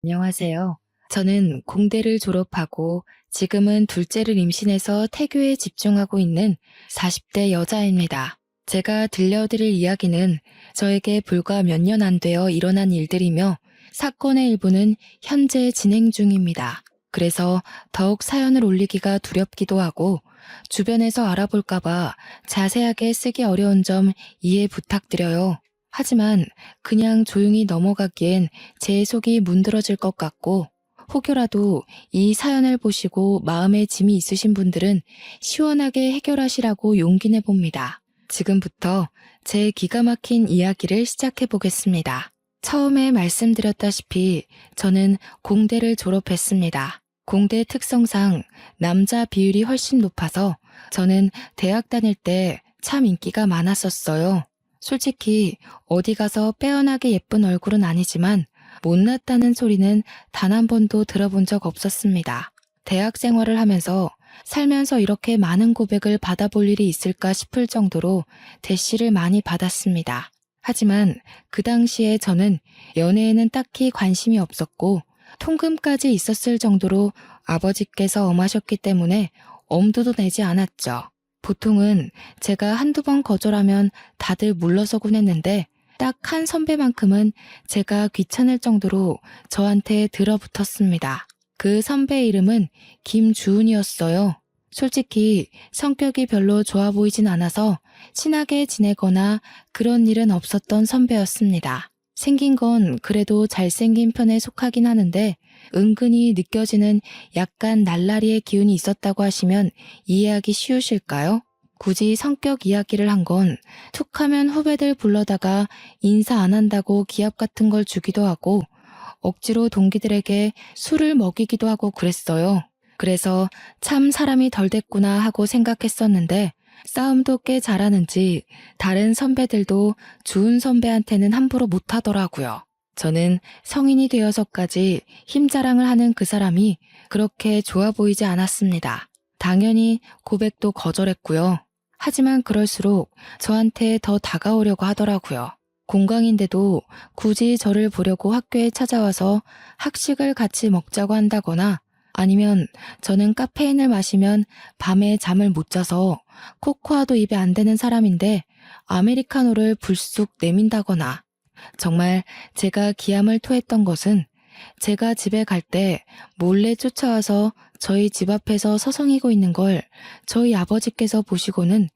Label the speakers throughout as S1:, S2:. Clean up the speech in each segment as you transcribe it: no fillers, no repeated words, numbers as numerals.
S1: 안녕하세요. 저는 공대를 졸업하고 지금은 둘째를 임신해서 태교에 집중하고 있는 40대 여자입니다. 제가 들려드릴 이야기는 저에게 불과 몇 년 안 되어 일어난 일들이며 사건의 일부는 현재 진행 중입니다. 그래서 더욱 사연을 올리기가 두렵기도 하고 주변에서 알아볼까봐 자세하게 쓰기 어려운 점 이해 부탁드려요. 하지만 그냥 조용히 넘어가기엔 제 속이 문드러질 것 같고 혹여라도 이 사연을 보시고 마음에 짐이 있으신 분들은 시원하게 해결하시라고 용기 내봅니다. 지금부터 제 기가 막힌 이야기를 시작해 보겠습니다. 처음에 말씀드렸다시피 저는 공대를 졸업했습니다. 공대 특성상 남자 비율이 훨씬 높아서 저는 대학 다닐 때 참 인기가 많았었어요. 솔직히 어디 가서 빼어나게 예쁜 얼굴은 아니지만 못났다는 소리는 단 한 번도 들어본 적 없었습니다. 대학 생활을 하면서 살면서 이렇게 많은 고백을 받아볼 일이 있을까 싶을 정도로 대시를 많이 받았습니다. 하지만 그 당시에 저는 연애에는 딱히 관심이 없었고 통금까지 있었을 정도로 아버지께서 엄하셨기 때문에 엄두도 내지 않았죠. 보통은 제가 한두 번 거절하면 다들 물러서곤 했는데 딱 한 선배만큼은 제가 귀찮을 정도로 저한테 들어붙었습니다. 그 선배 이름은 김주은이었어요. 솔직히 성격이 별로 좋아 보이진 않아서 친하게 지내거나 그런 일은 없었던 선배였습니다. 생긴 건 그래도 잘생긴 편에 속하긴 하는데 은근히 느껴지는 약간 날라리의 기운이 있었다고 하시면 이해하기 쉬우실까요? 굳이 성격 이야기를 한 건 툭하면 후배들 불러다가 인사 안 한다고 기합 같은 걸 주기도 하고 억지로 동기들에게 술을 먹이기도 하고 그랬어요. 그래서 참 사람이 덜 됐구나 하고 생각했었는데 싸움도 꽤 잘하는지 다른 선배들도 주은 선배한테는 함부로 못하더라고요. 저는 성인이 되어서까지 힘자랑을 하는 그 사람이 그렇게 좋아 보이지 않았습니다. 당연히 고백도 거절했고요. 하지만 그럴수록 저한테 더 다가오려고 하더라고요. 공강인데도 굳이 저를 보려고 학교에 찾아와서 학식을 같이 먹자고 한다거나 아니면 저는 카페인을 마시면 밤에 잠을 못 자서 코코아도 입에 안 대는 사람인데 아메리카노를 불쑥 내민다거나 정말 제가 기함을 토했던 것은 제가 집에 갈 때 몰래 쫓아와서 저희 집 앞에서 서성이고 있는 걸 저희 아버지께서 보시고는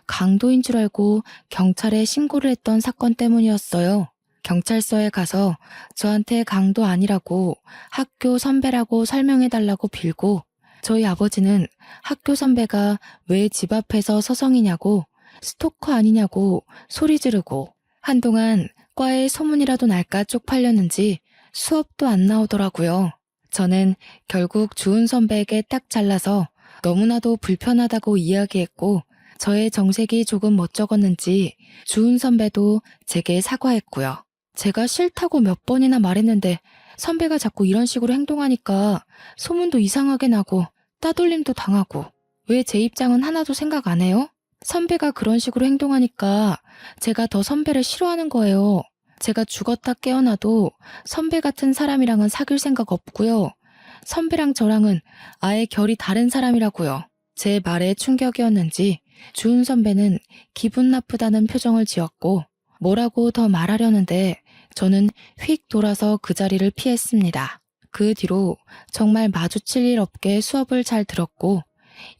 S1: 강도인 줄 알고 경찰에 신고를 했던 사건 때문이었어요. 경찰서에 가서 저한테 강도 아니라고 학교 선배라고 설명해달라고 빌고 저희 아버지는 학교 선배가 왜 집 앞에서 서성이냐고 스토커 아니냐고 소리 지르고 한동안 과에 소문이라도 날까 쪽팔렸는지 수업도 안 나오더라고요. 저는 결국 주은 선배에게 딱 잘라서 너무나도 불편하다고 이야기했고 저의 정색이 조금 멋쩍었는지 주은 선배도 제게 사과했고요. 제가 싫다고 몇 번이나 말했는데 선배가 자꾸 이런 식으로 행동하니까 소문도 이상하게 나고 따돌림도 당하고 왜 제 입장은 하나도 생각 안 해요? 선배가 그런 식으로 행동하니까 제가 더 선배를 싫어하는 거예요. 제가 죽었다 깨어나도 선배 같은 사람이랑은 사귈 생각 없고요. 선배랑 저랑은 아예 결이 다른 사람이라고요. 제 말에 충격이었는지 주은 선배는 기분 나쁘다는 표정을 지었고 뭐라고 더 말하려는데 저는 휙 돌아서 그 자리를 피했습니다. 그 뒤로 정말 마주칠 일 없게 수업을 잘 들었고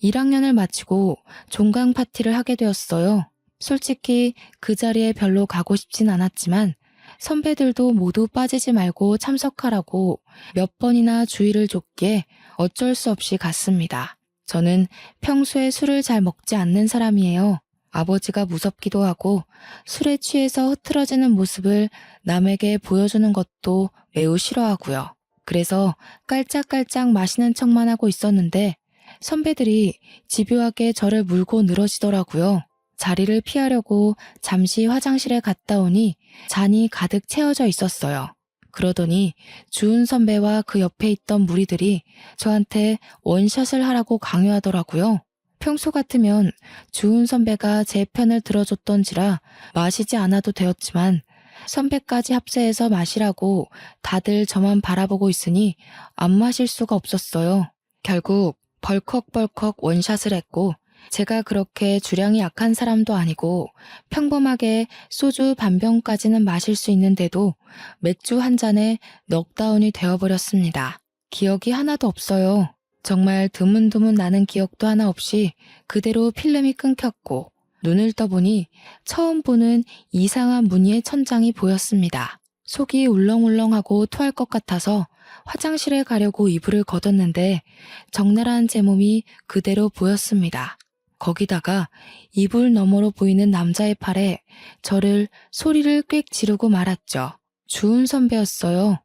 S1: 1학년을 마치고 종강 파티를 하게 되었어요. 솔직히 그 자리에 별로 가고 싶진 않았지만 선배들도 모두 빠지지 말고 참석하라고 몇 번이나 주의를 줬기에 어쩔 수 없이 갔습니다. 저는 평소에 술을 잘 먹지 않는 사람이에요. 아버지가 무섭기도 하고 술에 취해서 흐트러지는 모습을 남에게 보여주는 것도 매우 싫어하고요. 그래서 깔짝깔짝 마시는 척만 하고 있었는데 선배들이 집요하게 저를 물고 늘어지더라고요. 자리를 피하려고 잠시 화장실에 갔다 오니 잔이 가득 채워져 있었어요. 그러더니 주은 선배와 그 옆에 있던 무리들이 저한테 원샷을 하라고 강요하더라고요. 평소 같으면 주은 선배가 제 편을 들어줬던지라 마시지 않아도 되었지만 선배까지 합세해서 마시라고 다들 저만 바라보고 있으니 안 마실 수가 없었어요. 결국 벌컥벌컥 원샷을 했고 제가 그렇게 주량이 약한 사람도 아니고 평범하게 소주 반 병까지는 마실 수 있는데도 맥주 한 잔에 넉다운이 되어버렸습니다. 기억이 하나도 없어요. 정말 드문드문 나는 기억도 하나 없이 그대로 필름이 끊겼고 눈을 떠보니 처음 보는 이상한 무늬의 천장이 보였습니다. 속이 울렁울렁하고 토할 것 같아서 화장실에 가려고 이불을 걷었는데 적나라한 제 몸이 그대로 보였습니다. 거기다가 이불 너머로 보이는 남자의 팔에 저를 소리를 꽥 지르고 말았죠. 주은 선배였어요.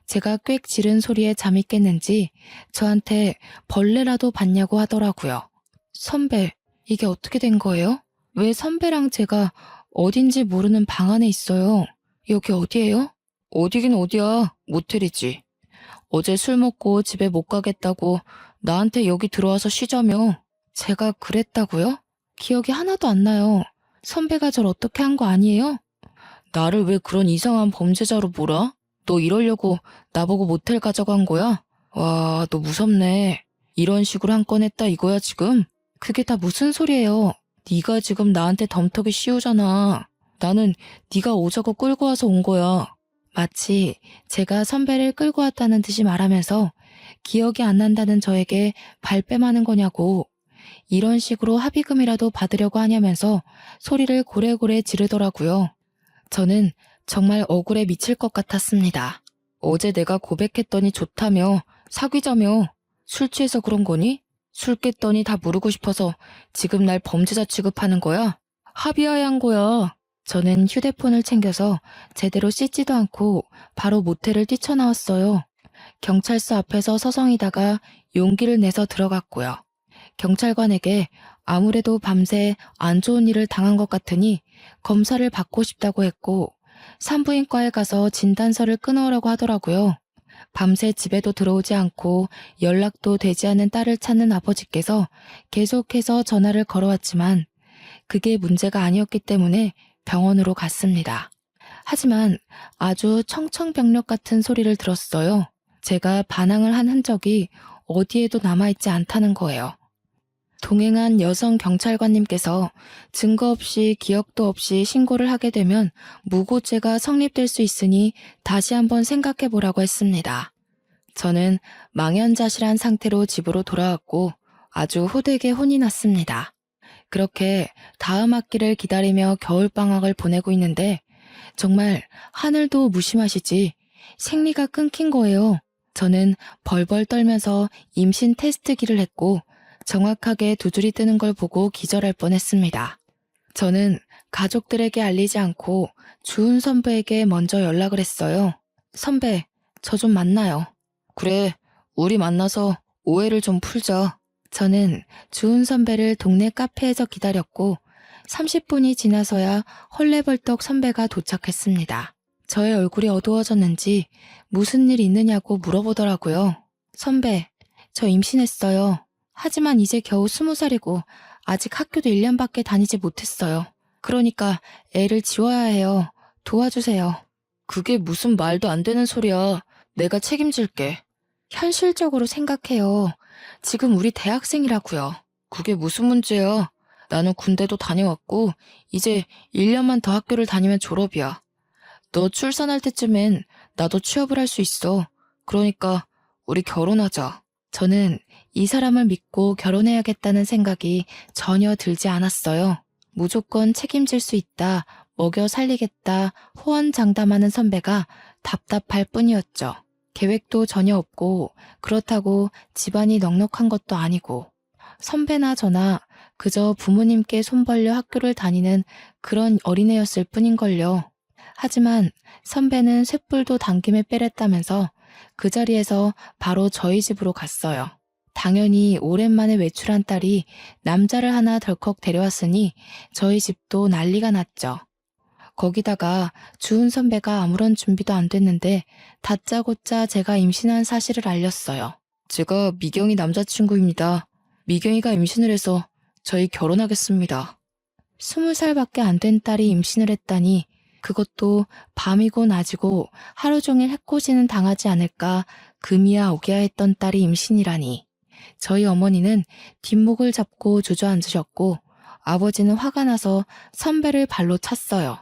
S1: 제가 꽥 지른 소리에 잠이 깼는지 저한테 벌레라도 봤냐고 하더라고요. 선배, 이게 어떻게 된 거예요? 왜 선배랑 제가 어딘지 모르는 방 안에 있어요? 여기 어디예요? 어디긴 어디야, 모텔이지. 어제 술 먹고 집에 못 가겠다고 나한테 여기 들어와서 쉬자며. 제가 그랬다고요? 기억이 하나도 안 나요. 선배가 절 어떻게 한 거 아니에요? 나를 왜 그런 이상한 범죄자로 몰아? 너 이러려고 나보고 모텔 가자고 한 거야? 와, 너 무섭네. 이런 식으로 한 건 했다 이거야 지금? 그게 다 무슨 소리예요? 네가 지금 나한테 덤터기 씌우잖아. 나는 네가 오자고 끌고 와서 온 거야. 마치 제가 선배를 끌고 왔다는 듯이 말하면서 기억이 안 난다는 저에게 발뺌하는 거냐고. 이런 식으로 합의금이라도 받으려고 하냐면서 소리를 고래고래 지르더라고요. 저는 정말 억울해 미칠 것 같았습니다. 어제 내가 고백했더니 좋다며, 사귀자며, 술 취해서 그런 거니? 술 깼더니 다 모르고 싶어서 지금 날 범죄자 취급하는 거야? 합의해야 한 거야. 저는 휴대폰을 챙겨서 제대로 씻지도 않고 바로 모텔을 뛰쳐나왔어요. 경찰서 앞에서 서성이다가 용기를 내서 들어갔고요. 경찰관에게 아무래도 밤새 안 좋은 일을 당한 것 같으니 검사를 받고 싶다고 했고 산부인과에 가서 진단서를 끊어오라고 하더라고요. 밤새 집에도 들어오지 않고 연락도 되지 않는 딸을 찾는 아버지께서 계속해서 전화를 걸어왔지만 그게 문제가 아니었기 때문에 병원으로 갔습니다. 하지만 아주 청천벽력 같은 소리를 들었어요. 제가 반항을 한 흔적이 어디에도 남아있지 않다는 거예요. 동행한 여성 경찰관님께서 증거 없이 기억도 없이 신고를 하게 되면 무고죄가 성립될 수 있으니 다시 한번 생각해 보라고 했습니다. 저는 망연자실한 상태로 집으로 돌아왔고 아주 호되게 혼이 났습니다. 그렇게 다음 학기를 기다리며 겨울방학을 보내고 있는데 정말 하늘도 무심하시지 생리가 끊긴 거예요. 저는 벌벌 떨면서 임신 테스트기를 했고 정확하게 두 줄이 뜨는 걸 보고 기절할 뻔했습니다. 저는 가족들에게 알리지 않고 주은 선배에게 먼저 연락을 했어요. 선배, 저 좀 만나요. 그래, 우리 만나서 오해를 좀 풀자. 저는 주은 선배를 동네 카페에서 기다렸고 30분이 지나서야 헐레벌떡 선배가 도착했습니다. 저의 얼굴이 어두워졌는지 무슨 일 있느냐고 물어보더라고요. 선배, 저 임신했어요. 하지만 이제 겨우 20살이고 아직 학교도 1년밖에 다니지 못했어요. 그러니까 애를 지워야 해요. 도와주세요. 그게 무슨 말도 안 되는 소리야. 내가 책임질게. 현실적으로 생각해요. 지금 우리 대학생이라고요. 그게 무슨 문제야. 나는 군대도 다녀왔고 이제 1년만 더 학교를 다니면 졸업이야. 너 출산할 때쯤엔 나도 취업을 할 수 있어. 그러니까 우리 결혼하자. 저는 이 사람을 믿고 결혼해야겠다는 생각이 전혀 들지 않았어요. 무조건 책임질 수 있다, 먹여 살리겠다, 호언장담하는 선배가 답답할 뿐이었죠. 계획도 전혀 없고 그렇다고 집안이 넉넉한 것도 아니고 선배나 저나 그저 부모님께 손 벌려 학교를 다니는 그런 어린애였을 뿐인걸요. 하지만 선배는 쇳불도 당김에 빼랬다면서 그 자리에서 바로 저희 집으로 갔어요. 당연히 오랜만에 외출한 딸이 남자를 하나 덜컥 데려왔으니 저희 집도 난리가 났죠. 거기다가 주은 선배가 아무런 준비도 안 됐는데 다짜고짜 제가 임신한 사실을 알렸어요. 제가 미경이 남자친구입니다. 미경이가 임신을 해서 저희 결혼하겠습니다. 20살밖에 안 된 딸이 임신을 했다니 그것도 밤이고 낮이고 하루 종일 해코지는 당하지 않을까 금이야 오기야 했던 딸이 임신이라니. 저희 어머니는 뒷목을 잡고 주저앉으셨고 아버지는 화가 나서 선배를 발로 찼어요.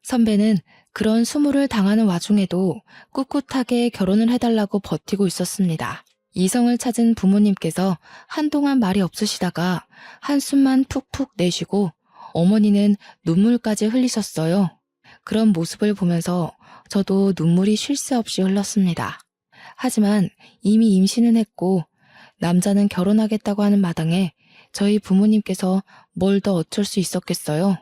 S1: 선배는 그런 수모를 당하는 와중에도 꿋꿋하게 결혼을 해달라고 버티고 있었습니다. 이성을 찾은 부모님께서 한동안 말이 없으시다가 한숨만 푹푹 내쉬고 어머니는 눈물까지 흘리셨어요. 그런 모습을 보면서 저도 눈물이 쉴 새 없이 흘렀습니다. 하지만 이미 임신은 했고 남자는 결혼하겠다고 하는 마당에 저희 부모님께서 뭘 더 어쩔 수 있었겠어요?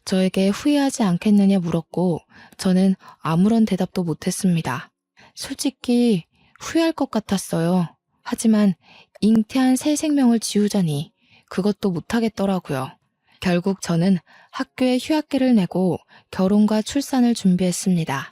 S1: 저에게 후회하지 않겠느냐 물었고 저는 아무런 대답도 못했습니다. 솔직히 후회할 것 같았어요. 하지만 잉태한 새 생명을 지우자니 그것도 못하겠더라고요. 결국 저는 학교에 휴학계를 내고 결혼과 출산을 준비했습니다.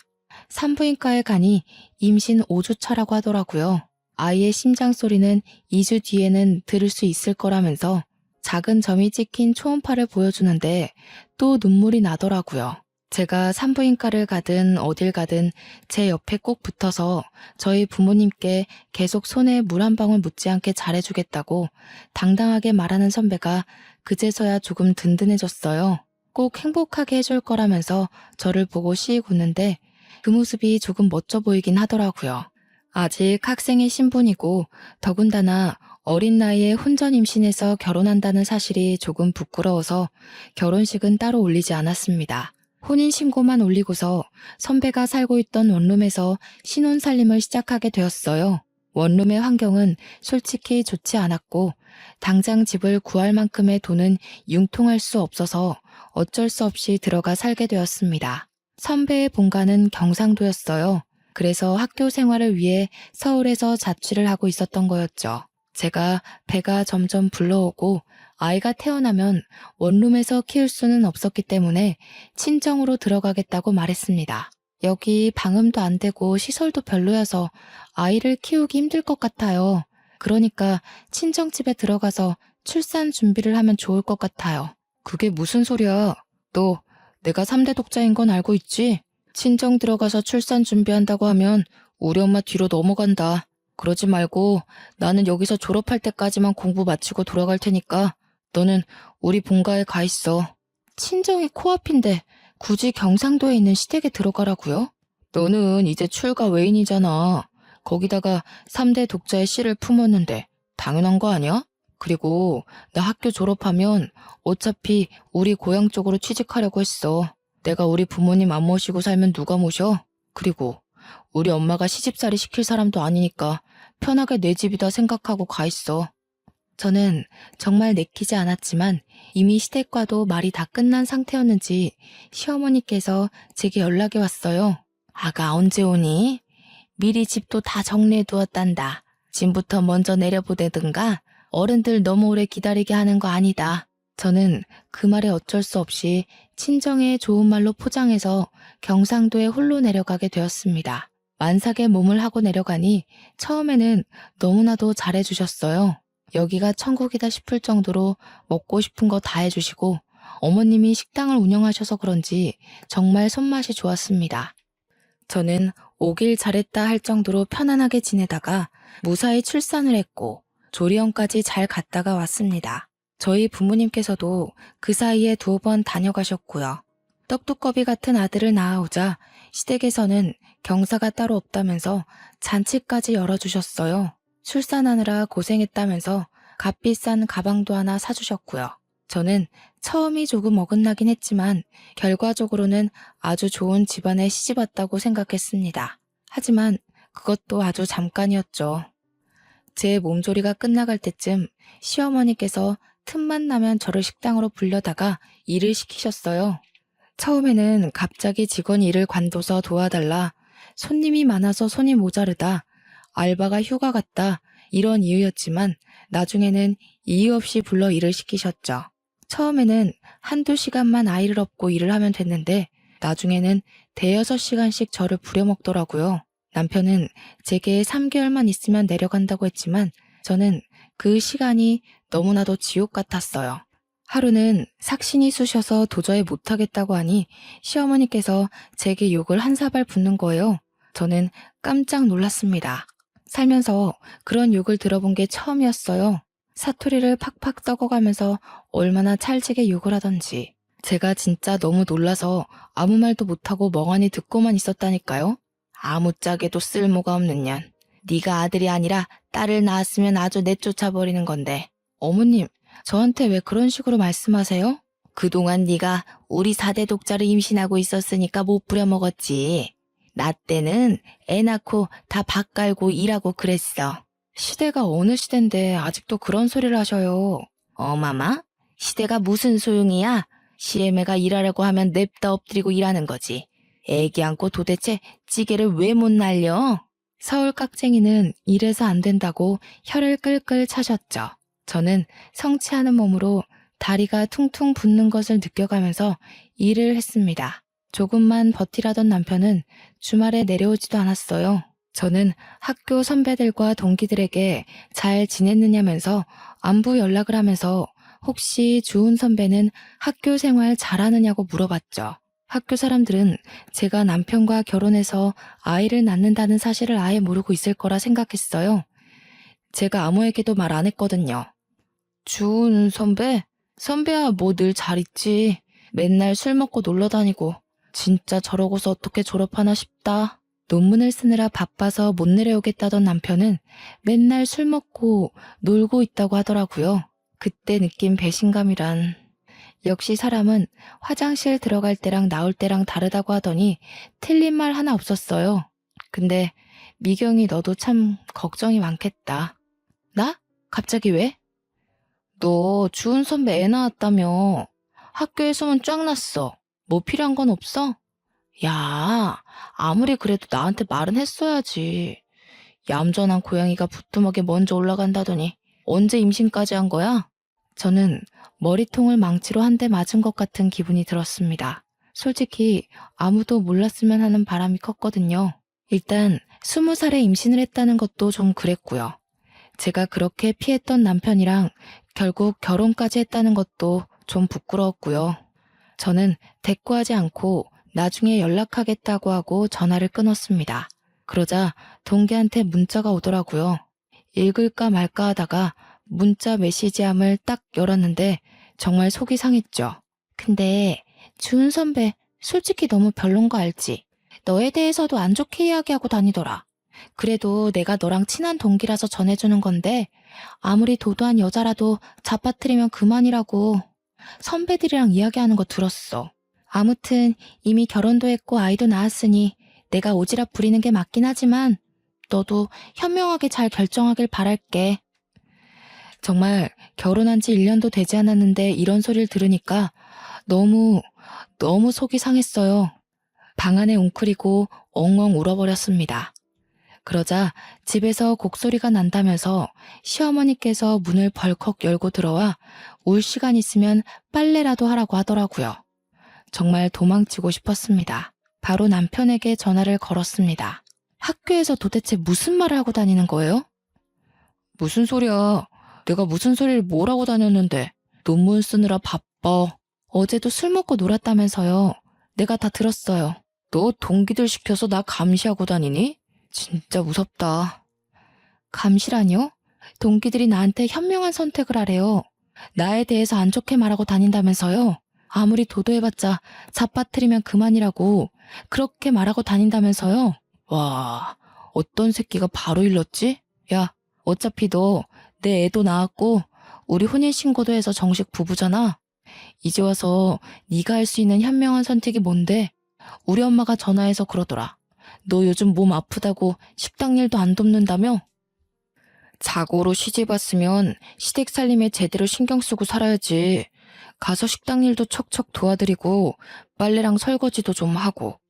S1: 산부인과에 가니 임신 5주 차라고 하더라고요. 아이의 심장 소리는 2주 뒤에는 들을 수 있을 거라면서 작은 점이 찍힌 초음파를 보여주는데 또 눈물이 나더라고요. 제가 산부인과를 가든 어딜 가든 제 옆에 꼭 붙어서 저희 부모님께 계속 손에 물 한 방울 묻지 않게 잘해주겠다고 당당하게 말하는 선배가 그제서야 조금 든든해졌어요. 꼭 행복하게 해줄 거라면서 저를 보고 씩 웃는데 그 모습이 조금 멋져 보이긴 하더라고요. 아직 학생의 신분이고 더군다나 어린 나이에 혼전 임신해서 결혼한다는 사실이 조금 부끄러워서 결혼식은 따로 올리지 않았습니다. 혼인신고만 올리고서 선배가 살고 있던 원룸에서 신혼살림을 시작하게 되었어요. 원룸의 환경은 솔직히 좋지 않았고 당장 집을 구할 만큼의 돈은 융통할 수 없어서 어쩔 수 없이 들어가 살게 되었습니다. 선배의 본가는 경상도였어요. 그래서 학교 생활을 위해 서울에서 자취를 하고 있었던 거였죠. 제가 배가 점점 불러오고 아이가 태어나면 원룸에서 키울 수는 없었기 때문에 친정으로 들어가겠다고 말했습니다. 여기 방음도 안 되고 시설도 별로여서 아이를 키우기 힘들 것 같아요. 그러니까 친정집에 들어가서 출산 준비를 하면 좋을 것 같아요. 그게 무슨 소리야? 너 내가 3대 독자인 건 알고 있지? 친정 들어가서 출산 준비한다고 하면 우리 엄마 뒤로 넘어간다. 그러지 말고 나는 여기서 졸업할 때까지만 공부 마치고 돌아갈 테니까 너는 우리 본가에 가 있어. 친정이 코앞인데 굳이 경상도에 있는 시댁에 들어가라고요? 너는 이제 출가 외인이잖아. 거기다가 3대 독자의 씨를 품었는데 당연한 거 아니야? 그리고 나 학교 졸업하면 어차피 우리 고향 쪽으로 취직하려고 했어. 내가 우리 부모님 안 모시고 살면 누가 모셔? 그리고 우리 엄마가 시집살이 시킬 사람도 아니니까 편하게 내 집이다 생각하고 가 있어. 저는 정말 내키지 않았지만 이미 시댁과도 말이 다 끝난 상태였는지 시어머니께서 제게 연락이 왔어요. 아가 언제 오니? 미리 집도 다 정리해 두었단다. 짐부터 먼저 내려보내든가 어른들 너무 오래 기다리게 하는 거 아니다. 저는 그 말에 어쩔 수 없이 친정의 좋은 말로 포장해서 경상도에 홀로 내려가게 되었습니다. 만삭의 몸을 하고 내려가니 처음에는 너무나도 잘해주셨어요. 여기가 천국이다 싶을 정도로 먹고 싶은 거 다 해주시고 어머님이 식당을 운영하셔서 그런지 정말 손맛이 좋았습니다. 저는 오길 잘했다 할 정도로 편안하게 지내다가 무사히 출산을 했고 조리원까지 잘 갔다가 왔습니다. 저희 부모님께서도 그 사이에 2번 다녀가셨고요. 떡두꺼비 같은 아들을 낳아오자 시댁에서는 경사가 따로 없다면서 잔치까지 열어주셨어요. 출산하느라 고생했다면서 값비싼 가방도 하나 사주셨고요. 저는 처음이 조금 어긋나긴 했지만 결과적으로는 아주 좋은 집안에 시집왔다고 생각했습니다. 하지만 그것도 아주 잠깐이었죠. 제 몸조리가 끝나갈 때쯤 시어머니께서 틈만 나면 저를 식당으로 불려다가 일을 시키셨어요. 처음에는 갑자기 직원이 일을 관둬서 도와달라, 손님이 많아서 손이 모자르다, 알바가 휴가 갔다 이런 이유였지만 나중에는 이유 없이 불러 일을 시키셨죠. 처음에는 한두 시간만 아이를 업고 일을 하면 됐는데 나중에는 대여섯 시간씩 저를 부려먹더라고요. 남편은 제게 3개월만 있으면 내려간다고 했지만 저는 그 시간이 너무나도 지옥 같았어요. 하루는 삭신이 쑤셔서 도저히 못하겠다고 하니 시어머니께서 제게 욕을 한 사발 붙는 거예요. 저는 깜짝 놀랐습니다. 살면서 그런 욕을 들어본 게 처음이었어요. 사투리를 팍팍 썩어가면서 얼마나 찰지게 욕을 하던지. 제가 진짜 너무 놀라서 아무 말도 못하고 멍하니 듣고만 있었다니까요. 아무짝에도 쓸모가 없는 년. 네가 아들이 아니라 딸을 낳았으면 아주 내쫓아버리는 건데. 어머님, 저한테 왜 그런 식으로 말씀하세요? 그동안 네가 우리 4대 독자를 임신하고 있었으니까 못 부려먹었지. 나 때는 애 낳고 다 밥 깔고 일하고 그랬어. 시대가 어느 시대인데 아직도 그런 소리를 하셔요. 어마마? 시대가 무슨 소용이야? 시애매가 일하려고 하면 냅다 엎드리고 일하는 거지. 애기 안고 도대체 찌개를 왜 못 날려? 서울 깍쟁이는 이래서 안 된다고 혀를 끌끌 차셨죠. 저는 성취하는 몸으로 다리가 퉁퉁 붓는 것을 느껴가면서 일을 했습니다. 조금만 버티라던 남편은 주말에 내려오지도 않았어요. 저는 학교 선배들과 동기들에게 잘 지냈느냐면서 안부 연락을 하면서 혹시 주은 선배는 학교 생활 잘하느냐고 물어봤죠. 학교 사람들은 제가 남편과 결혼해서 아이를 낳는다는 사실을 아예 모르고 있을 거라 생각했어요. 제가 아무에게도 말 안 했거든요. 주은 선배? 선배야 뭐 늘 잘 있지. 맨날 술 먹고 놀러 다니고. 진짜 저러고서 어떻게 졸업하나 싶다. 논문을 쓰느라 바빠서 못 내려오겠다던 남편은 맨날 술 먹고 놀고 있다고 하더라고요. 그때 느낀 배신감이란. 역시 사람은 화장실 들어갈 때랑 나올 때랑 다르다고 하더니 틀린 말 하나 없었어요. 근데 미경이 너도 참 걱정이 많겠다. 나? 갑자기 왜? 너 주은 선배 애 낳았다며. 학교에 소문 쫙 났어. 뭐 필요한 건 없어? 야, 아무리 그래도 나한테 말은 했어야지. 얌전한 고양이가 부뚜막에 먼저 올라간다더니 언제 임신까지 한 거야? 저는 머리통을 망치로 한 대 맞은 것 같은 기분이 들었습니다. 솔직히 아무도 몰랐으면 하는 바람이 컸거든요. 일단 20살에 임신을 했다는 것도 좀 그랬고요. 제가 그렇게 피했던 남편이랑 결국 결혼까지 했다는 것도 좀 부끄러웠고요. 저는 대꾸하지 않고 나중에 연락하겠다고 하고 전화를 끊었습니다. 그러자 동기한테 문자가 오더라고요. 읽을까 말까 하다가 문자 메시지함을 딱 열었는데 정말 속이 상했죠. 근데 주은 선배 솔직히 너무 별론 거 알지? 너에 대해서도 안 좋게 이야기하고 다니더라. 그래도 내가 너랑 친한 동기라서 전해주는 건데 아무리 도도한 여자라도 잡아뜨리면 그만이라고. 선배들이랑 이야기하는 거 들었어. 아무튼 이미 결혼도 했고 아이도 낳았으니 내가 오지랖 부리는 게 맞긴 하지만 너도 현명하게 잘 결정하길 바랄게. 정말 결혼한 지 1년도 되지 않았는데 이런 소리를 들으니까 너무 속이 상했어요. 방 안에 웅크리고 엉엉 울어버렸습니다. 그러자 집에서 곡소리가 난다면서 시어머니께서 문을 벌컥 열고 들어와 울 시간 있으면 빨래라도 하라고 하더라고요. 정말 도망치고 싶었습니다. 바로 남편에게 전화를 걸었습니다. 학교에서 도대체 무슨 말을 하고 다니는 거예요? 무슨 소리야. 내가 무슨 소리를 뭐라고 다녔는데. 논문 쓰느라 바빠. 어제도 술 먹고 놀았다면서요. 내가 다 들었어요. 너 동기들 시켜서 나 감시하고 다니니? 진짜 무섭다. 감시라뇨? 동기들이 나한테 현명한 선택을 하래요. 나에 대해서 안 좋게 말하고 다닌다면서요. 아무리 도도해봤자 잡아뜨리면 그만이라고 그렇게 말하고 다닌다면서요. 와, 어떤 새끼가 바로 일렀지? 야, 어차피 너 내 애도 낳았고 우리 혼인신고도 해서 정식 부부잖아. 이제 와서 네가 할 수 있는 현명한 선택이 뭔데? 우리 엄마가 전화해서 그러더라. 너 요즘 몸 아프다고 식당 일도 안 돕는다며? 자고로 시집 왔으면 시댁 살림에 제대로 신경 쓰고 살아야지. 가서 식당 일도 척척 도와드리고 빨래랑 설거지도 좀 하고.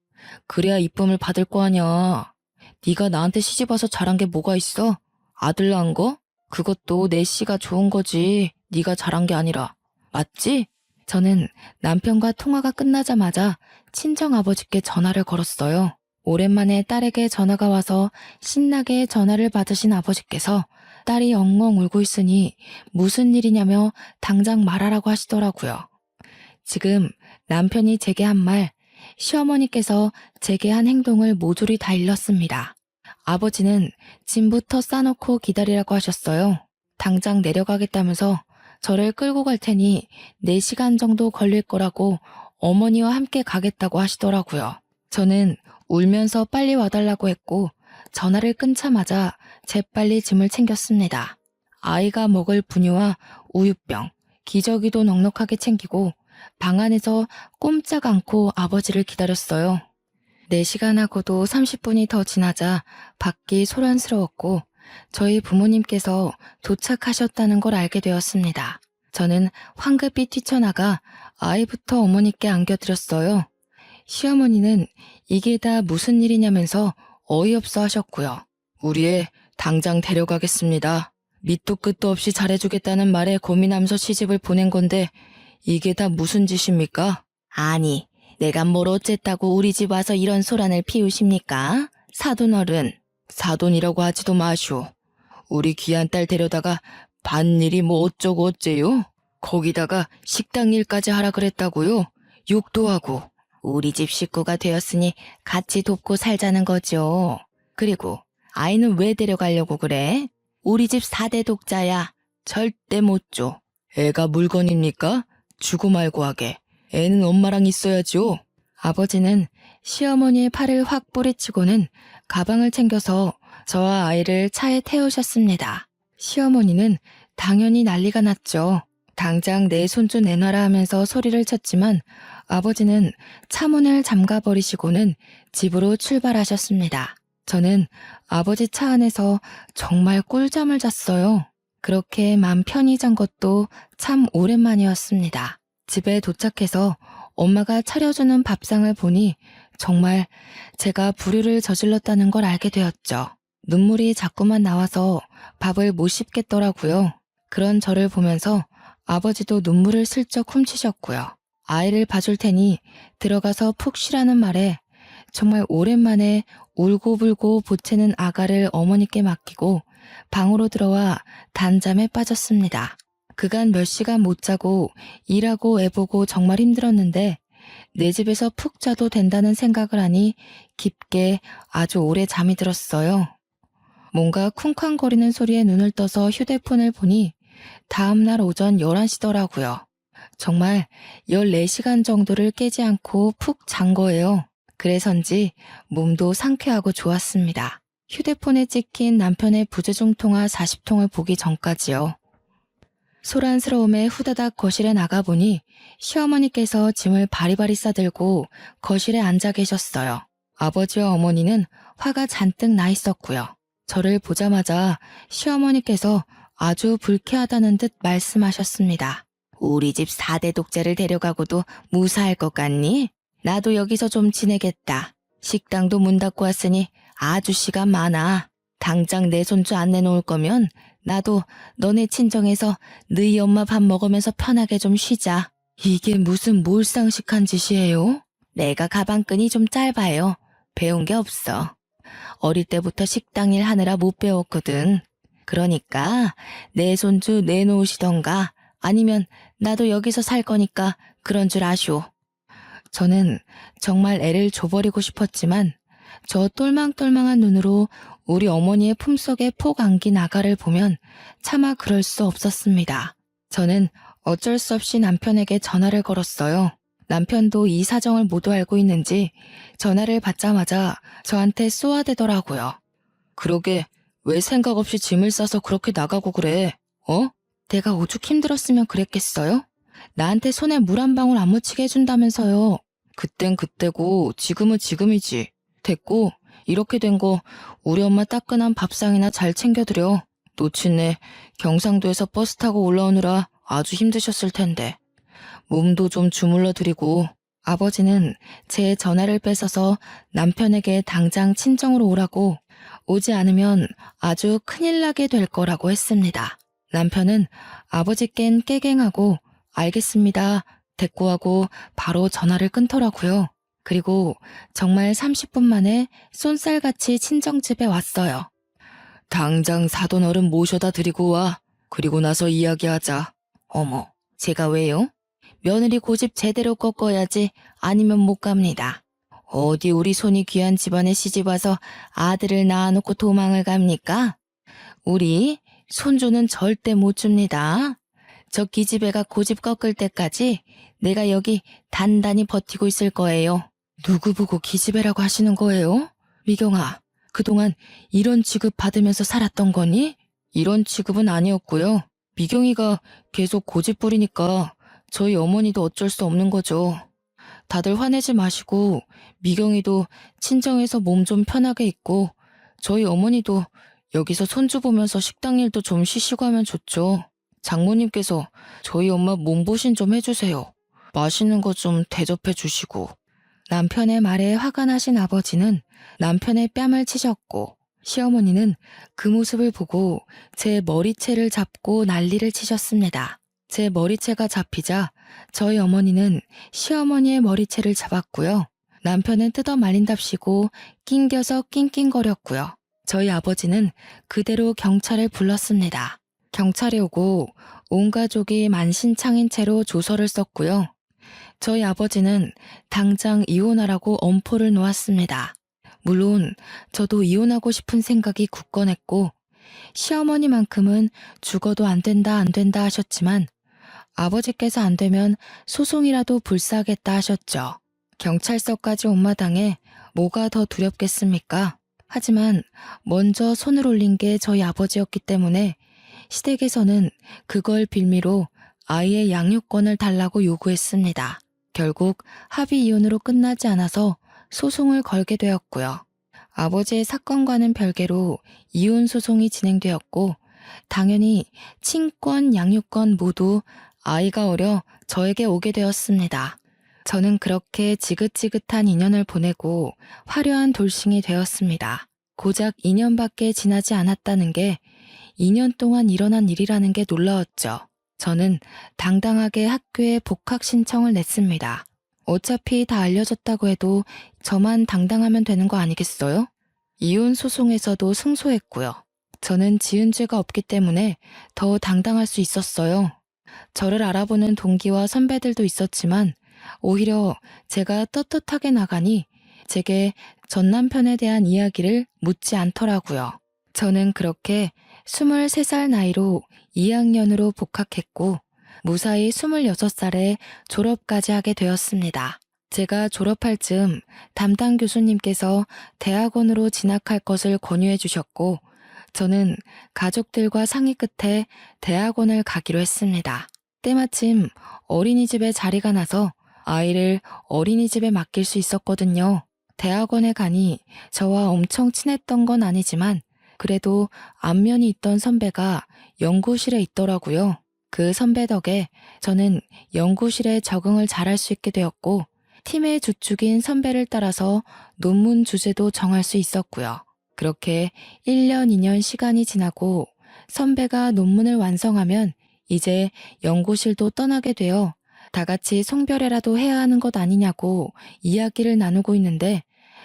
S1: 그래야 이쁨을 받을 거 아냐. 네가 나한테 시집 와서 잘한 게 뭐가 있어? 아들 낳은 거? 그것도 내 씨가 좋은 거지. 네가 잘한 게 아니라. 맞지? 저는 남편과 통화가 끝나자마자 친정아버지께 전화를 걸었어요. 오랜만에 딸에게 전화가 와서 신나게 전화를 받으신 아버지께서 딸이 엉엉 울고 있으니 무슨 일이냐며 당장 말하라고 하시더라고요. 지금 남편이 제게 한 말, 시어머니께서 제게 한 행동을 모조리 다 일렀습니다. 아버지는 짐부터 싸놓고 기다리라고 하셨어요. 당장 내려가겠다면서 저를 끌고 갈 테니 4시간 정도 걸릴 거라고 어머니와 함께 가겠다고 하시더라고요. 저는 울면서 빨리 와달라고 했고 전화를 끊자마자 재빨리 짐을 챙겼습니다. 아이가 먹을 분유와 우유병, 기저귀도 넉넉하게 챙기고 방 안에서 꼼짝 않고 아버지를 기다렸어요. 4시간하고도 30분이 더 지나자 밖이 소란스러웠고 저희 부모님께서 도착하셨다는 걸 알게 되었습니다. 저는 황급히 뛰쳐나가 아이부터 어머니께 안겨드렸어요. 시어머니는 이게 다 무슨 일이냐면서 어이없어 하셨고요. 우리 애 당장 데려가겠습니다. 밑도 끝도 없이 잘해주겠다는 말에 고민하면서 시집을 보낸 건데 이게 다 무슨 짓입니까? 아니, 내가 뭘 어쨌다고 우리 집 와서 이런 소란을 피우십니까? 사돈어른. 사돈이라고 하지도 마시오. 우리 귀한 딸 데려다가 밭일이 뭐 어쩌고 어째요? 거기다가 식당 일까지 하라 그랬다고요? 욕도 하고. 우리 집 식구가 되었으니 같이 돕고 살자는 거죠. 그리고 아이는 왜 데려가려고 그래? 우리 집 4대 독자야. 절대 못 줘. 애가 물건입니까? 주고 말고 하게. 애는 엄마랑 있어야죠. 아버지는 시어머니의 팔을 확 뿌리치고는 가방을 챙겨서 저와 아이를 차에 태우셨습니다. 시어머니는 당연히 난리가 났죠. 당장 내 손주 내놔라 하면서 소리를 쳤지만 아버지는 차 문을 잠가버리시고는 집으로 출발하셨습니다. 저는 아버지 차 안에서 정말 꿀잠을 잤어요. 그렇게 맘 편히 잔 것도 참 오랜만이었습니다. 집에 도착해서 엄마가 차려주는 밥상을 보니 정말 제가 불효를 저질렀다는 걸 알게 되었죠. 눈물이 자꾸만 나와서 밥을 못 씹겠더라고요. 그런 저를 보면서 아버지도 눈물을 슬쩍 훔치셨고요. 아이를 봐줄 테니 들어가서 푹 쉬라는 말에 정말 오랜만에 울고불고 보채는 아가를 어머니께 맡기고 방으로 들어와 단잠에 빠졌습니다. 그간 몇 시간 못 자고 일하고 애보고 정말 힘들었는데 내 집에서 푹 자도 된다는 생각을 하니 깊게 아주 오래 잠이 들었어요. 뭔가 쿵쾅거리는 소리에 눈을 떠서 휴대폰을 보니 다음날 오전 11시더라고요. 정말 14시간 정도를 깨지 않고 푹 잔 거예요. 그래서인지 몸도 상쾌하고 좋았습니다. 휴대폰에 찍힌 남편의 부재중 통화 40통을 보기 전까지요. 소란스러움에 후다닥 거실에 나가보니 시어머니께서 짐을 바리바리 싸들고 거실에 앉아 계셨어요. 아버지와 어머니는 화가 잔뜩 나 있었고요. 저를 보자마자 시어머니께서 아주 불쾌하다는 듯 말씀하셨습니다. 우리 집 4대 독자를 데려가고도 무사할 것 같니? 나도 여기서 좀 지내겠다. 식당도 문 닫고 왔으니 아주 시간 많아. 당장 내 손주 안 내놓을 거면 나도 너네 친정에서 너희 엄마 밥 먹으면서 편하게 좀 쉬자. 이게 무슨 몰상식한 짓이에요? 내가 가방끈이 좀 짧아요. 배운 게 없어. 어릴 때부터 식당 일 하느라 못 배웠거든. 그러니까 내 손주 내놓으시던가 아니면 나도 여기서 살 거니까 그런 줄 아쇼. 저는 정말 애를 줘버리고 싶었지만 저 똘망똘망한 눈으로 우리 어머니의 품속에 폭 안긴 아가를 보면 차마 그럴 수 없었습니다. 저는 어쩔 수 없이 남편에게 전화를 걸었어요. 남편도 이 사정을 모두 알고 있는지 전화를 받자마자 저한테 쏘아대더라고요. 그러게 왜 생각 없이 짐을 싸서 그렇게 나가고 그래? 어? 내가 오죽 힘들었으면 그랬겠어요? 나한테 손에 물 한 방울 안 묻히게 해준다면서요. 그땐 그때고 지금은 지금이지. 됐고 이렇게 된 거 우리 엄마 따끈한 밥상이나 잘 챙겨드려. 놓친네 경상도에서 버스 타고 올라오느라 아주 힘드셨을 텐데. 몸도 좀 주물러 드리고. 아버지는 제 전화를 뺏어서 남편에게 당장 친정으로 오라고, 오지 않으면 아주 큰일 나게 될 거라고 했습니다. 남편은 아버지껜 깨갱하고 알겠습니다 대꾸하고 바로 전화를 끊더라고요. 그리고 정말 30분 만에 쏜살같이 친정집에 왔어요. 당장 사돈 어른 모셔다 드리고 와. 그리고 나서 이야기하자. 어머, 제가 왜요? 며느리 고집 제대로 꺾어야지 아니면 못 갑니다. 어디 우리 손이 귀한 집안에 시집와서 아들을 낳아놓고 도망을 갑니까? 우리 손주는 절대 못 줍니다. 저 기집애가 고집 꺾을 때까지 내가 여기 단단히 버티고 있을 거예요. 누구 보고 기집애라고 하시는 거예요? 미경아, 그동안 이런 취급 받으면서 살았던 거니? 이런 취급은 아니었고요. 미경이가 계속 고집 부리니까 저희 어머니도 어쩔 수 없는 거죠. 다들 화내지 마시고 미경이도 친정에서 몸 좀 편하게 있고 저희 어머니도 여기서 손주 보면서 식당 일도 좀 쉬시고 하면 좋죠. 장모님께서 저희 엄마 몸보신 좀 해주세요. 맛있는 거 좀 대접해 주시고. 남편의 말에 화가 나신 아버지는 남편의 뺨을 치셨고 시어머니는 그 모습을 보고 제 머리채를 잡고 난리를 치셨습니다. 제 머리채가 잡히자 저희 어머니는 시어머니의 머리채를 잡았고요. 남편은 뜯어 말린답시고 낑겨서 낑낑거렸고요. 저희 아버지는 그대로 경찰을 불렀습니다. 경찰이 오고 온 가족이 만신창인 채로 조서를 썼고요. 저희 아버지는 당장 이혼하라고 엄포를 놓았습니다. 물론 저도 이혼하고 싶은 생각이 굳건했고 시어머니만큼은 죽어도 안 된다 하셨지만 아버지께서 안 되면 소송이라도 불사하겠다 하셨죠. 경찰서까지 온 마당에 뭐가 더 두렵겠습니까? 하지만 먼저 손을 올린 게 저희 아버지였기 때문에 시댁에서는 그걸 빌미로 아이의 양육권을 달라고 요구했습니다. 결국 합의 이혼으로 끝나지 않아서 소송을 걸게 되었고요. 아버지의 사건과는 별개로 이혼 소송이 진행되었고 당연히 친권, 양육권 모두 아이가 어려 저에게 오게 되었습니다. 저는 그렇게 지긋지긋한 2년을 보내고 화려한 돌싱이 되었습니다. 고작 2년밖에 지나지 않았다는 게 2년 동안 일어난 일이라는 게 놀라웠죠. 저는 당당하게 학교에 복학 신청을 냈습니다. 어차피 다 알려졌다고 해도 저만 당당하면 되는 거 아니겠어요? 이혼 소송에서도 승소했고요. 저는 지은 죄가 없기 때문에 더 당당할 수 있었어요. 저를 알아보는 동기와 선배들도 있었지만 오히려 제가 떳떳하게 나가니 제게 전 남편에 대한 이야기를 묻지 않더라고요. 저는 그렇게 23살 나이로 2학년으로 복학했고 무사히 26살에 졸업까지 하게 되었습니다. 제가 졸업할 즈음 담당 교수님께서 대학원으로 진학할 것을 권유해 주셨고 저는 가족들과 상의 끝에 대학원을 가기로 했습니다. 때마침 어린이집에 자리가 나서 아이를 어린이집에 맡길 수 있었거든요. 대학원에 가니 저와 엄청 친했던 건 아니지만 그래도 안면이 있던 선배가 연구실에 있더라고요. 그 선배 덕에 저는 연구실에 적응을 잘할 수 있게 되었고 팀의 주축인 선배를 따라서 논문 주제도 정할 수 있었고요. 그렇게 1년, 2년 시간이 지나고 선배가 논문을 완성하면 이제 연구실도 떠나게 되어 다 같이 송별회라도 해야 하는 것 아니냐고 이야기를 나누고 있는데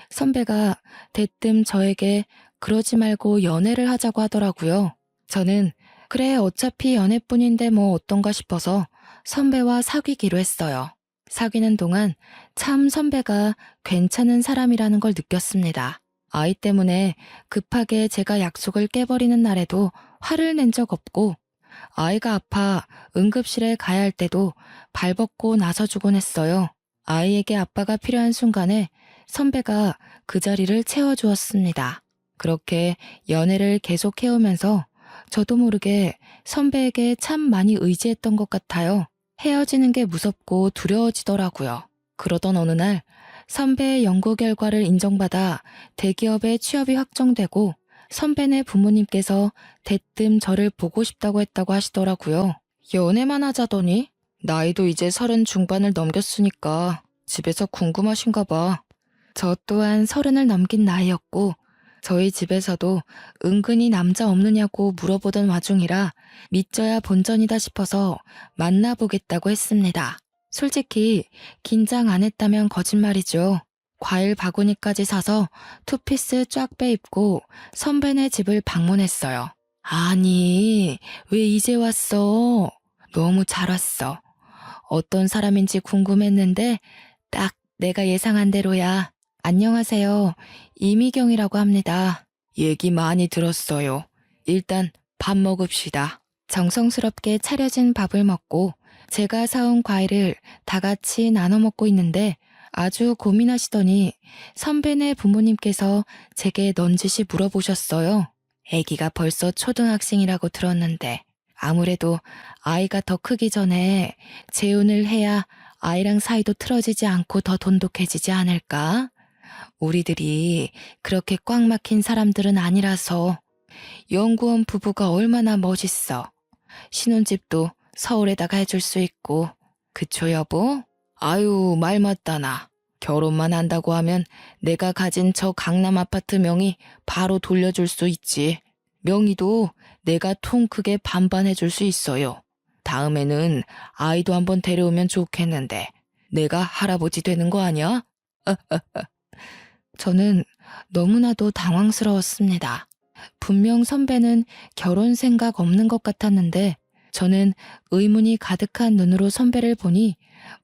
S1: 선배가 대뜸 저에게 그러지 말고 연애를 하자고 하더라고요. 저는 그래 어차피 연애뿐인데 뭐 어떤가 싶어서 선배와 사귀기로 했어요. 사귀는 동안 참 선배가 괜찮은 사람이라는 걸 느꼈습니다. 아이 때문에 급하게 제가 약속을 깨버리는 날에도 화를 낸 적 없고 아이가 아파 응급실에 가야 할 때도 발벗고 나서주곤 했어요. 아이에게 아빠가 필요한 순간에 선배가 그 자리를 채워주었습니다. 그렇게 연애를 계속 해오면서 저도 모르게 선배에게 참 많이 의지했던 것 같아요. 헤어지는 게 무섭고 두려워지더라고요. 그러던 어느 날 선배의 연구 결과를 인정받아 대기업에 취업이 확정되고 선배네 부모님께서 대뜸 저를 보고 싶다고 했다고 하시더라고요. 연애만 하자더니 나이도 이제 30 중반을 넘겼으니까 집에서 궁금하신가 봐. 저 또한 30을 넘긴 나이였고 저희 집에서도 은근히 남자 없느냐고 물어보던 와중이라 믿져야 본전이다 싶어서 만나보겠다고 했습니다. 솔직히 긴장 안 했다면 거짓말이죠. 과일 바구니까지 사서 투피스 쫙 빼입고 선배네 집을 방문했어요. 아니, 왜 이제 왔어? 너무 잘 왔어. 어떤 사람인지 궁금했는데 딱 내가 예상한 대로야. 안녕하세요. 이미경이라고 합니다. 얘기 많이 들었어요. 일단 밥 먹읍시다. 정성스럽게 차려진 밥을 먹고 제가 사온 과일을 다 같이 나눠 먹고 있는데 아주 고민하시더니 선배네 부모님께서 제게 넌지시 물어보셨어요. 아기가 벌써 초등학생이라고 들었는데 아무래도 아이가 더 크기 전에 재혼을 해야 아이랑 사이도 틀어지지 않고 더 돈독해지지 않을까? 우리들이 그렇게 꽉 막힌 사람들은 아니라서. 연구원 부부가 얼마나 멋있어. 신혼집도 서울에다가 해줄 수 있고. 그쵸 여보? 아유 말 맞다나. 결혼만 한다고 하면 내가 가진 저 강남 아파트 명의 바로 돌려줄 수 있지. 명의도 내가 통 크게 반반 해줄 수 있어요. 다음에는 아이도 한번 데려오면 좋겠는데 내가 할아버지 되는 거 아니야? 저는 너무나도 당황스러웠습니다. 분명 선배는 결혼 생각 없는 것 같았는데 저는 의문이 가득한 눈으로 선배를 보니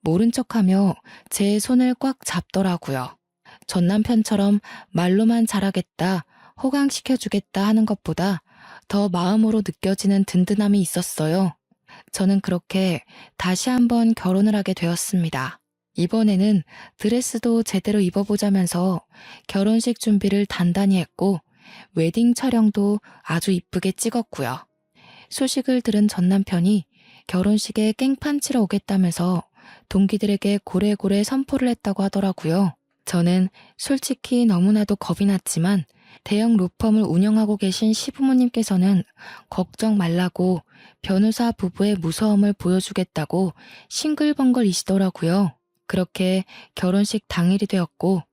S1: 모른 척하며 제 손을 꽉 잡더라고요. 전 남편처럼 말로만 잘하겠다, 호강시켜주겠다 하는 것보다 더 마음으로 느껴지는 든든함이 있었어요. 저는 그렇게 다시 한번 결혼을 하게 되었습니다. 이번에는 드레스도 제대로 입어보자면서 결혼식 준비를 단단히 했고 웨딩 촬영도 아주 이쁘게 찍었고요. 소식을 들은 전 남편이 결혼식에 깽판 치러 오겠다면서 동기들에게 고래고래 선포를 했다고 하더라고요. 저는 솔직히 너무나도 겁이 났지만 대형 로펌을 운영하고 계신 시부모님께서는 걱정 말라고 변호사 부부의 무서움을 보여주겠다고 싱글벙글이시더라고요. 그렇게 결혼식 당일이 되었고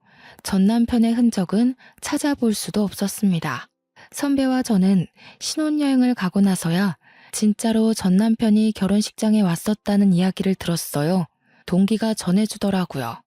S1: 전 남편의 흔적은 찾아볼 수도 없었습니다. 선배와 저는 신혼여행을 가고 나서야 진짜로 전 남편이 결혼식장에 왔었다는 이야기를 들었어요. 동기가 전해주더라고요.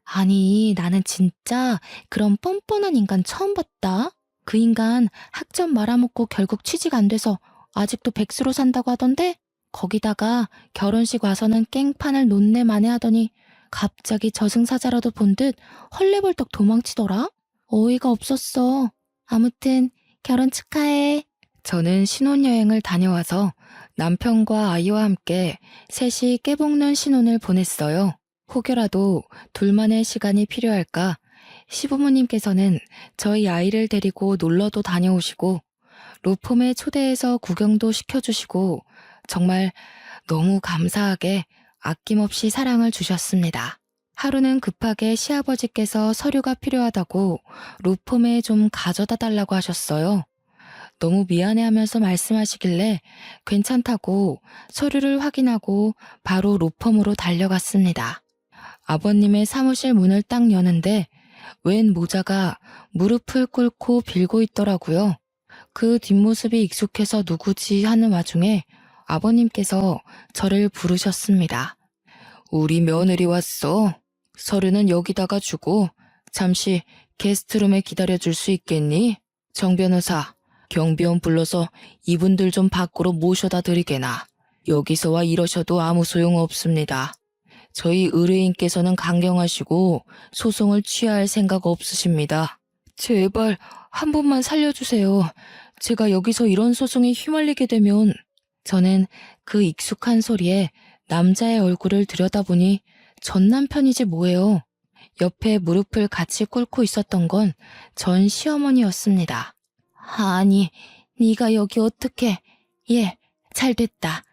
S1: 아니, 나는 진짜 그런 뻔뻔한 인간 처음 봤다. 그 인간 학점 말아먹고 결국 취직 안 돼서 아직도 백수로 산다고 하던데? 거기다가 결혼식 와서는 깽판을 논내만에 하더니 갑자기 저승사자라도 본 듯 헐레벌떡 도망치더라? 어이가 없었어. 아무튼 결혼 축하해. 저는 신혼여행을 다녀와서 남편과 아이와 함께 셋이 깨볶는 신혼을 보냈어요. 혹여라도 둘만의 시간이 필요할까 시부모님께서는 저희 아이를 데리고 놀러도 다녀오시고 로펌에 초대해서 구경도 시켜주시고 정말 너무 감사하게 아낌없이 사랑을 주셨습니다. 하루는 급하게 시아버지께서 서류가 필요하다고 로펌에 좀 가져다 달라고 하셨어요. 너무 미안해하면서 말씀하시길래 괜찮다고 서류를 확인하고 바로 로펌으로 달려갔습니다. 아버님의 사무실 문을 딱 여는데 웬 모자가 무릎을 꿇고 빌고 있더라고요. 그 뒷모습이 익숙해서 누구지 하는 와중에 아버님께서 저를 부르셨습니다. 우리 며느리 왔어. 서류는 여기다가 주고 잠시 게스트룸에 기다려줄 수 있겠니? 정 변호사, 경비원 불러서 이분들 좀 밖으로 모셔다 드리게나. 여기서 와 이러셔도 아무 소용 없습니다. 저희 의뢰인께서는 강경하시고 소송을 취하할 생각 없으십니다. 제발 한 번만 살려주세요. 제가 여기서 이런 소송에 휘말리게 되면. 저는 그 익숙한 소리에 남자의 얼굴을 들여다보니 전 남편이지 뭐예요. 옆에 무릎을 같이 꿇고 있었던 건 전 시어머니였습니다. 아니, 네가 여기 어떻게... 예, 잘됐다.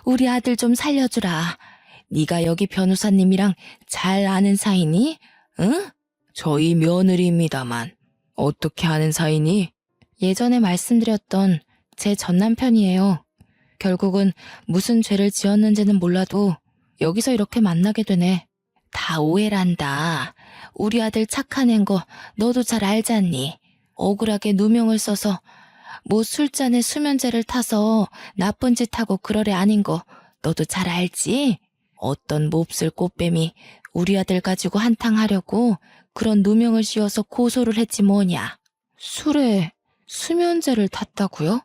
S1: 우리 아들 좀 살려주라. 네가 여기 변호사님이랑 잘 아는 사이니? 응? 저희 며느리입니다만. 어떻게 아는 사이니? 예전에 말씀드렸던 제 전 남편이에요. 결국은 무슨 죄를 지었는지는 몰라도 여기서 이렇게 만나게 되네. 다 오해란다. 우리 아들 착한 앤 거 너도 잘 알잖니. 억울하게 누명을 써서 뭐 술잔에 수면제를 타서 나쁜 짓 하고 그러래 아닌 거 너도 잘 알지? 어떤 몹쓸 꽃뱀이 우리 아들 가지고 한탕 하려고 그런 누명을 씌워서 고소를 했지 뭐냐. 술에 수면제를 탔다고요?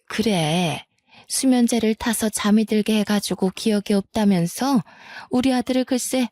S1: 그래. 수면제를 타서 잠이 들게 해가지고 기억이 없다면서 우리 아들을 글쎄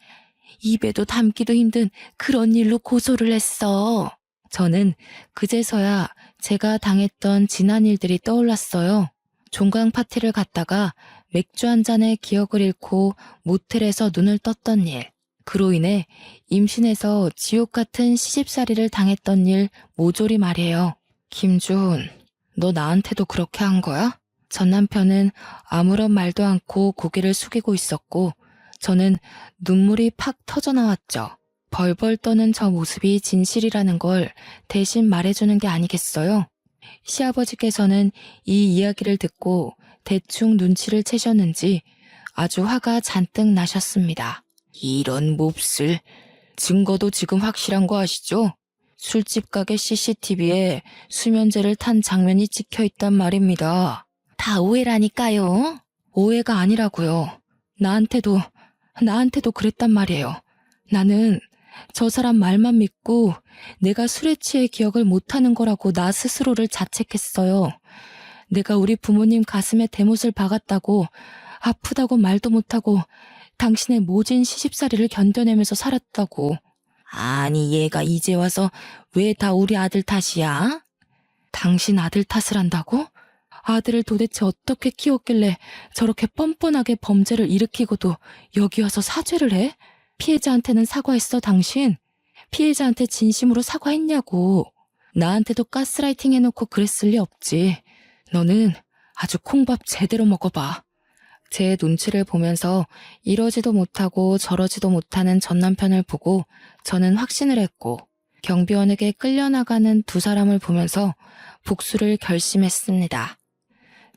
S1: 입에도 담기도 힘든 그런 일로 고소를 했어. 저는 그제서야 제가 당했던 지난 일들이 떠올랐어요. 종강 파티를 갔다가 맥주 한 잔에 기억을 잃고 모텔에서 눈을 떴던 일. 그로 인해 임신해서 지옥 같은 시집살이를 당했던 일 모조리 말이에요. 김준, 너 나한테도 그렇게 한 거야? 전 남편은 아무런 말도 않고 고개를 숙이고 있었고 저는 눈물이 팍 터져 나왔죠. 벌벌 떠는 저 모습이 진실이라는 걸 대신 말해주는 게 아니겠어요? 시아버지께서는 이 이야기를 듣고 대충 눈치를 채셨는지 아주 화가 잔뜩 나셨습니다. 이런 몹쓸, 증거도 지금 확실한 거 아시죠? 술집 가게 CCTV에 수면제를 탄 장면이 찍혀있단 말입니다. 다 오해라니까요. 오해가 아니라고요. 나한테도 그랬단 말이에요. 나는 저 사람 말만 믿고 내가 술에 취해 기억을 못하는 거라고 나 스스로를 자책했어요. 내가 우리 부모님 가슴에 대못을 박았다고 아프다고 말도 못하고 당신의 모진 시집살이를 견뎌내면서 살았다고. 아니 얘가 이제 와서 왜 다 우리 아들 탓이야? 당신 아들 탓을 한다고? 아들을 도대체 어떻게 키웠길래 저렇게 뻔뻔하게 범죄를 일으키고도 여기 와서 사죄를 해? 피해자한테는 사과했어 당신? 피해자한테 진심으로 사과했냐고. 나한테도 가스라이팅 해놓고 그랬을 리 없지. 너는 아주 콩밥 제대로 먹어봐. 제 눈치를 보면서 이러지도 못하고 저러지도 못하는 전 남편을 보고 저는 확신을 했고 경비원에게 끌려나가는 두 사람을 보면서 복수를 결심했습니다.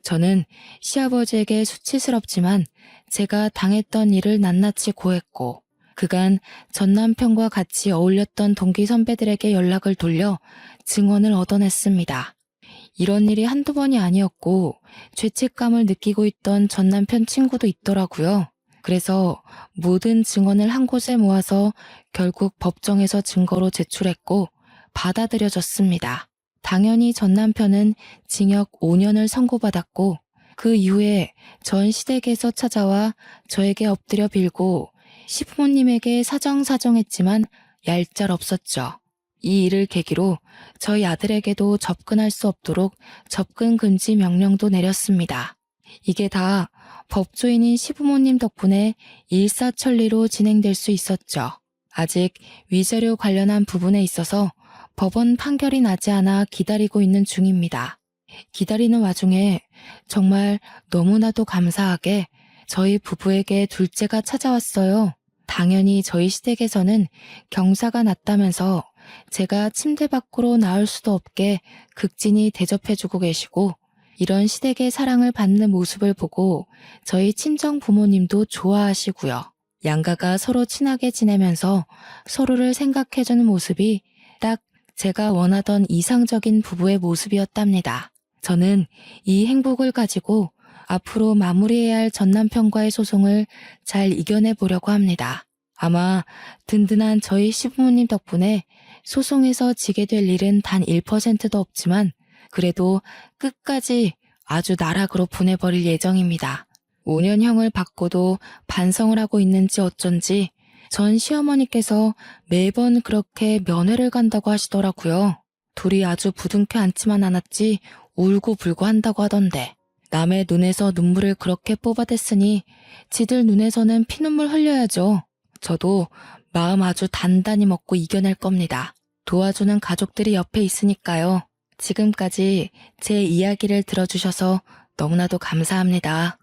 S1: 저는 시아버지에게 수치스럽지만 제가 당했던 일을 낱낱이 고했고 그간 전 남편과 같이 어울렸던 동기 선배들에게 연락을 돌려 증언을 얻어냈습니다. 이런 일이 한두 번이 아니었고 죄책감을 느끼고 있던 전 남편 친구도 있더라고요. 그래서 모든 증언을 한 곳에 모아서 결국 법정에서 증거로 제출했고 받아들여졌습니다. 당연히 전 남편은 징역 5년을 선고받았고 그 이후에 전 시댁에서 찾아와 저에게 엎드려 빌고 시부모님에게 사정사정했지만 얄짤없었죠. 이 일을 계기로 저희 아들에게도 접근할 수 없도록 접근 금지 명령도 내렸습니다. 이게 다 법조인인 시부모님 덕분에 일사천리로 진행될 수 있었죠. 아직 위자료 관련한 부분에 있어서 법원 판결이 나지 않아 기다리고 있는 중입니다. 기다리는 와중에 정말 너무나도 감사하게 저희 부부에게 둘째가 찾아왔어요. 당연히 저희 시댁에서는 경사가 났다면서 제가 침대 밖으로 나올 수도 없게 극진히 대접해주고 계시고 이런 시댁의 사랑을 받는 모습을 보고 저희 친정 부모님도 좋아하시고요. 양가가 서로 친하게 지내면서 서로를 생각해주는 모습이 딱 제가 원하던 이상적인 부부의 모습이었답니다. 저는 이 행복을 가지고 앞으로 마무리해야 할 전 남편과의 소송을 잘 이겨내 보려고 합니다. 아마 든든한 저희 시부모님 덕분에 소송에서 지게 될 일은 단 1%도 없지만 그래도 끝까지 아주 나락으로 보내버릴 예정입니다. 5년형을 받고도 반성을 하고 있는지 어쩐지 전 시어머니께서 매번 그렇게 면회를 간다고 하시더라고요. 둘이 아주 부둥켜 앉지만 않았지 울고불고 한다고 하던데 남의 눈에서 눈물을 그렇게 뽑아댔으니 지들 눈에서는 피눈물 흘려야죠. 저도 마음 아주 단단히 먹고 이겨낼 겁니다. 도와주는 가족들이 옆에 있으니까요. 지금까지 제 이야기를 들어주셔서 너무나도 감사합니다.